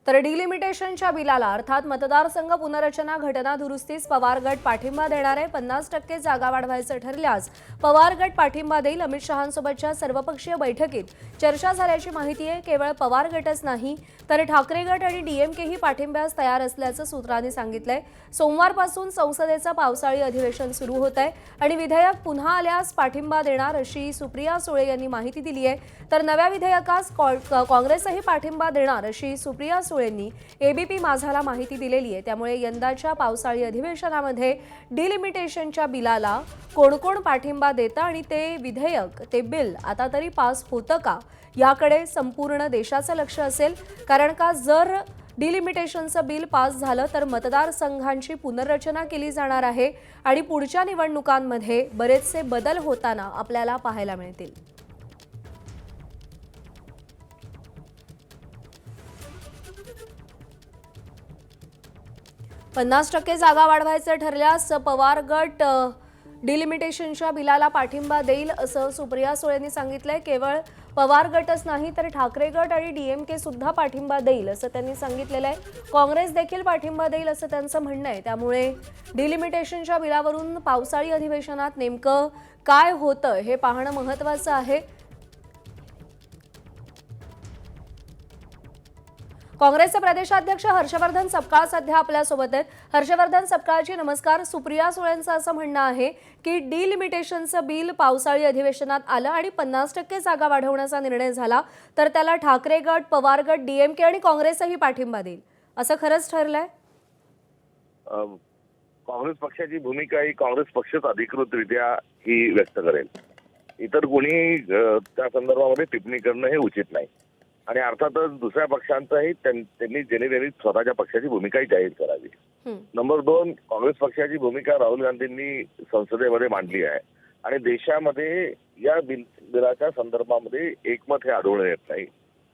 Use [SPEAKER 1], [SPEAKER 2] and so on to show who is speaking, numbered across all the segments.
[SPEAKER 1] तर डिलिमिटेशनच्या बिलाला अर्थात मतदारसंघ पुनर्रचना घटना दुरुस्तीस पवार गट पाठिंबा देणार आहे। 50% जागा वाढवायचं ठरल्यास पवार गट पाठिंबा देईल। अमित शहांसोबतच्या सर्वपक्षीय बैठकीत चर्चा झाल्याची माहिती आहे। केवळ पवार गटच नाही तर ठाकरे गट आणि डीएमकेही पाठिंब्यास तयार असल्याचं सूत्रांनी सांगितलंय। सोमवारपासून संसदेचं पावसाळी अधिवेशन सुरू होत आहे आणि विधेयक पुन्हा आल्यास पाठिंबा देणार अशी सुप्रिया सुळे यांनी माहिती दिली आहे। तर नव्या विधेयकास काँग्रेसही पाठिंबा देणार अशी सुप्रिया सुळेंनी एबीपी माझाला माहिती दिलेली आहे। त्यामुळे यंदाच्या पावसाळी अधिवेशनामध्ये डिलिमिटेशनच्या बिलाला कोण कोण पाठिंबा देतं आणि ते विधेयक ते बिल आता तरी पास होतं का याकडे संपूर्ण देशाचं लक्ष असेल। कारण का जर डिलिमिटेशनचं बिल पास झालं तर मतदारसंघांची पुनर्रचना केली जाणार आहे आणि पुढच्या निवडणुकांमध्ये बरेचसे बदल होताना आपल्याला पाहायला मिळतील। 50% जागा वाढवायचं ठरल्यास पवार गट डिलिमिटेशनच्या बिलाला पाठिंबा देईल असं सुप्रिया सुळेंनी सांगितलंय। केवळ पवार गटच नाही तर ठाकरे गट आणि डीएमके सुद्धा पाठिंबा देईल असं त्यांनी सांगितलेलं आहे। काँग्रेस देखील पाठिंबा देईल असं त्यांचं म्हणणं आहे। त्यामुळे डिलिमिटेशनच्या बिलावरून पावसाळी अधिवेशनात नेमकं काय होतं हे पाहणं महत्त्वाचं आहे। काँग्रेसचे प्रदेशाध्यक्ष हर्षवर्धन सपकाळ सध्या आपल्यासोबत आहेत। हर्षवर्धन सपकाळजी नमस्कार। सुप्रिया सुळेंचं असं म्हणणं आहे की डिलिमिटेशनचं बिल पावसाळी अधिवेशनात आलं आणि 50% जागा वाढवण्याचा निर्णय झाला तर त्याला ठाकरे गट, पवार गट, डीएमके आणि काँग्रेसही पाठिंबा देईल, असं खरंच ठरलंय?
[SPEAKER 2] काँग्रेस पक्षाची भूमिका ही काँग्रेस पक्षच अधिकृतरित्या ही व्यक्त करेल। इतर कोणी त्या संदर्भामध्ये टिप्पणी करणं हे उचित नाही आणि अर्थातच दुसऱ्या पक्षांचाही त्यांनी स्वतःच्या पक्षाची भूमिकाही जाहीर करावी। नंबर 2, काँग्रेस पक्षाची भूमिका राहुल गांधींनी संसदेमध्ये मांडली आहे आणि देशामध्ये या बिलाच्या संदर्भामध्ये एकमत हे आढळून येत नाही।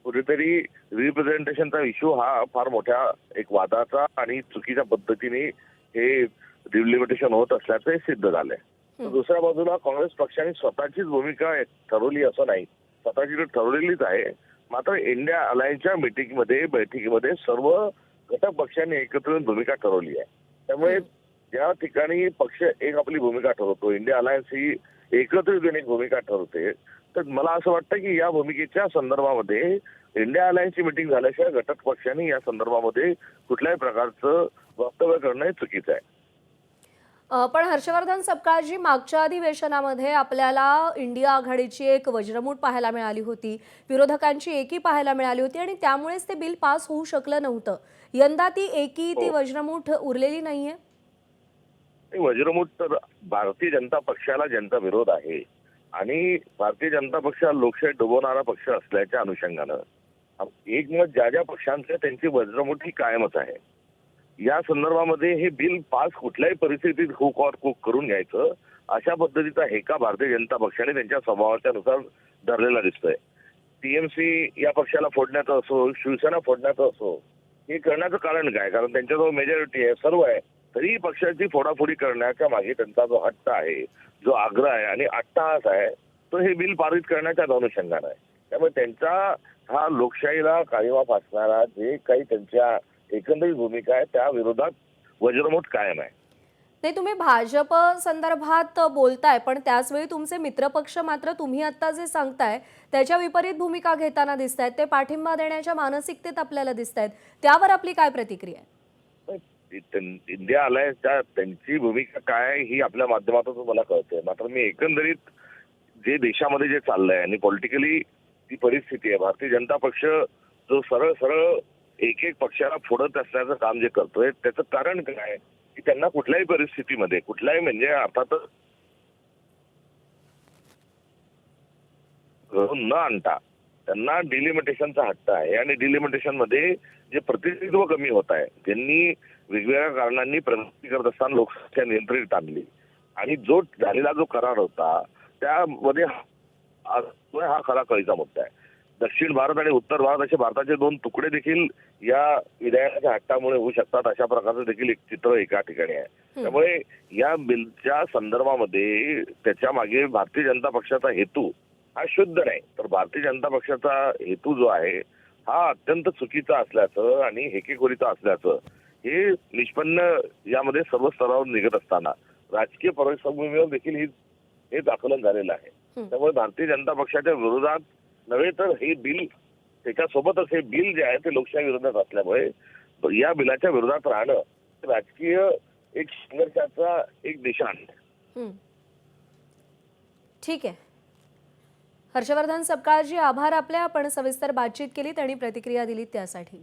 [SPEAKER 2] कुठेतरी रिप्रेझेंटेशनचा इश्यू हा फार मोठ्या एक वादाचा आणि चुकीच्या पद्धतीने हे डिलिमिटेशन होत असल्याचं सिद्ध झालंय। दुसऱ्या बाजूला काँग्रेस पक्षाने स्वतःचीच भूमिका ठरवली असं नाही, स्वतःची ठरवलेलीच आहे। मात्र इंडिया अलायन्सच्या बैठकीमध्ये सर्व घटक पक्षांनी एकत्र येऊन भूमिका ठरवली आहे। त्यामुळे ज्या ठिकाणी पक्ष एक आपली भूमिका ठरवतो, इंडिया अलायन्स ही एकत्रित येऊन एक भूमिका ठरवते, तर मला असं वाटतं की या भूमिकेच्या संदर्भामध्ये इंडिया अलायन्सची मीटिंग झाल्याशिवाय घटक पक्षांनी या संदर्भामध्ये कुठल्याही प्रकारचं वक्तव्य करणं हे चुकीचं आहे।
[SPEAKER 1] पण हर्षवर्धन सपकाळजी, मागच्या अधिवेशनामध्ये आपल्याला इंडिया आघाडीची एक वज्रमूठ पाहायला मिळाली होती, विरोधकांची एकी पाहायला मिळाली होती आणि त्यामुळेच ते बिल पास होऊ शकलं नव्हतं। यंदा ती एकी, ती वज्रमूठ उरलेली नाहीये?
[SPEAKER 2] वज्रमूठ तर भारतीय जनता पक्षाला ज्यांचा विरोध आहे आणि भारतीय जनता पक्ष लोकशाही डुबवणारा पक्ष असल्याच्या अनुषंगानं एकमत ज्या पक्षांचं त्यांची वज्रमूठ ही कायमच आहे। या संदर्भामध्ये हे बिल पास कुठल्याही परिस्थितीत हुक और कुक करून घ्यायचं अशा पद्धतीचा हेका भारतीय जनता पक्षाने त्यांच्या स्वभावाच्या नुसार धरलेला दिसतोय। टीएमसी या पक्षाला फोडण्याचं असो, शिवसेना फोडण्याचं असो, हे करण्याचं कारण काय? कारण त्यांच्याजवळ मेजॉरिटी आहे, सर्व आहे, तरी पक्षाची फोडाफोडी करण्याच्या मागे त्यांचा जो हट्ट आहे, जो आग्रह आहे आणि अट्टहास आहे, तो हे बिल पारित करण्याच्या अनुषंगानं आहे। त्यामुळे त्यांचा हा लोकशाहीला काळिमा फासणारा जे काही त्यांच्या एकंदरीत भूमिका आहे त्या विरोधात वज्रमूठ कायम आहे।
[SPEAKER 1] नाही, तुम्ही भाजप संदर्भात बोलताय पण त्याचवेळी तुमचे मित्रपक्ष मात्र तुम्ही आता जे सांगताय त्याच्या विपरीत भूमिका घेताना दिसतायत, ते पाठिंबा देण्याच्या मानसिकतेत आपल्याला दिसतायत, त्यावर आपली काय प्रतिक्रिया आहे?
[SPEAKER 2] इंडिया अलायन्सच्या त्यांची भूमिका काय ही आपल्या माध्यमातून मला कळते, मात्र मी एकंदरीत जे देशामध्ये जे चाललंय आणि पॉलिटिकली ती परिस्थिती आहे, भारतीय जनता पक्ष जो सरळ एक पक्षाला फोडत असण्याचं काम जे करतोय त्याचं कारण काय की त्यांना कुठल्याही परिस्थितीमध्ये कुठल्याही म्हणजे अर्थातच न आणता त्यांना डिलिमिटेशनचा हट्ट आहे आणि डिलिमिटेशन मध्ये जे प्रतिनिधित्व कमी होत आहे, त्यांनी वेगवेगळ्या कारणांनी प्रगती करत असताना लोकसंख्या नियंत्रित आणली आणि जो झालेला जो करार होता त्यामध्ये हा खरा कळीचा मुद्दा आहे। दक्षिण भारत आणि उत्तर भारत असे भारताचे 2 तुकडे देखील या विधेयकाच्या हट्टामुळे होऊ शकतात अशा प्रकारचं देखील एक चित्र एका ठिकाणी आहे। त्यामुळे या बिलच्या संदर्भामध्ये त्याच्या मागे भारतीय जनता पक्षाचा हेतू हा शुद्ध नाही, तर भारतीय जनता पक्षाचा हेतू जो आहे हा अत्यंत चुकीचा असल्याचं आणि हेकेखोरीचा असल्याचं हे निष्पन्न यामध्ये सर्व स्तरावर निघत असताना राजकीय पार्श्वभूमीवर देखील हे आकलन झालेलं आहे. त्यामुळे भारतीय जनता पक्षाच्या विरोधात नव्हे तर हे बिल त्याच्यासोबतच हे बिल जे आहे ते लोकशाही विरोधात असल्यामुळे या बिलाच्या विरोधात राहणं राजकीय एक संघर्षाचा एक दिशा आहे.
[SPEAKER 1] ठीक आहे. हर्षवर्धन सपकाळजी, आभार आपले. आपण सविस्तर बातचीत केलीत आणि प्रतिक्रिया दिलीत त्यासाठी.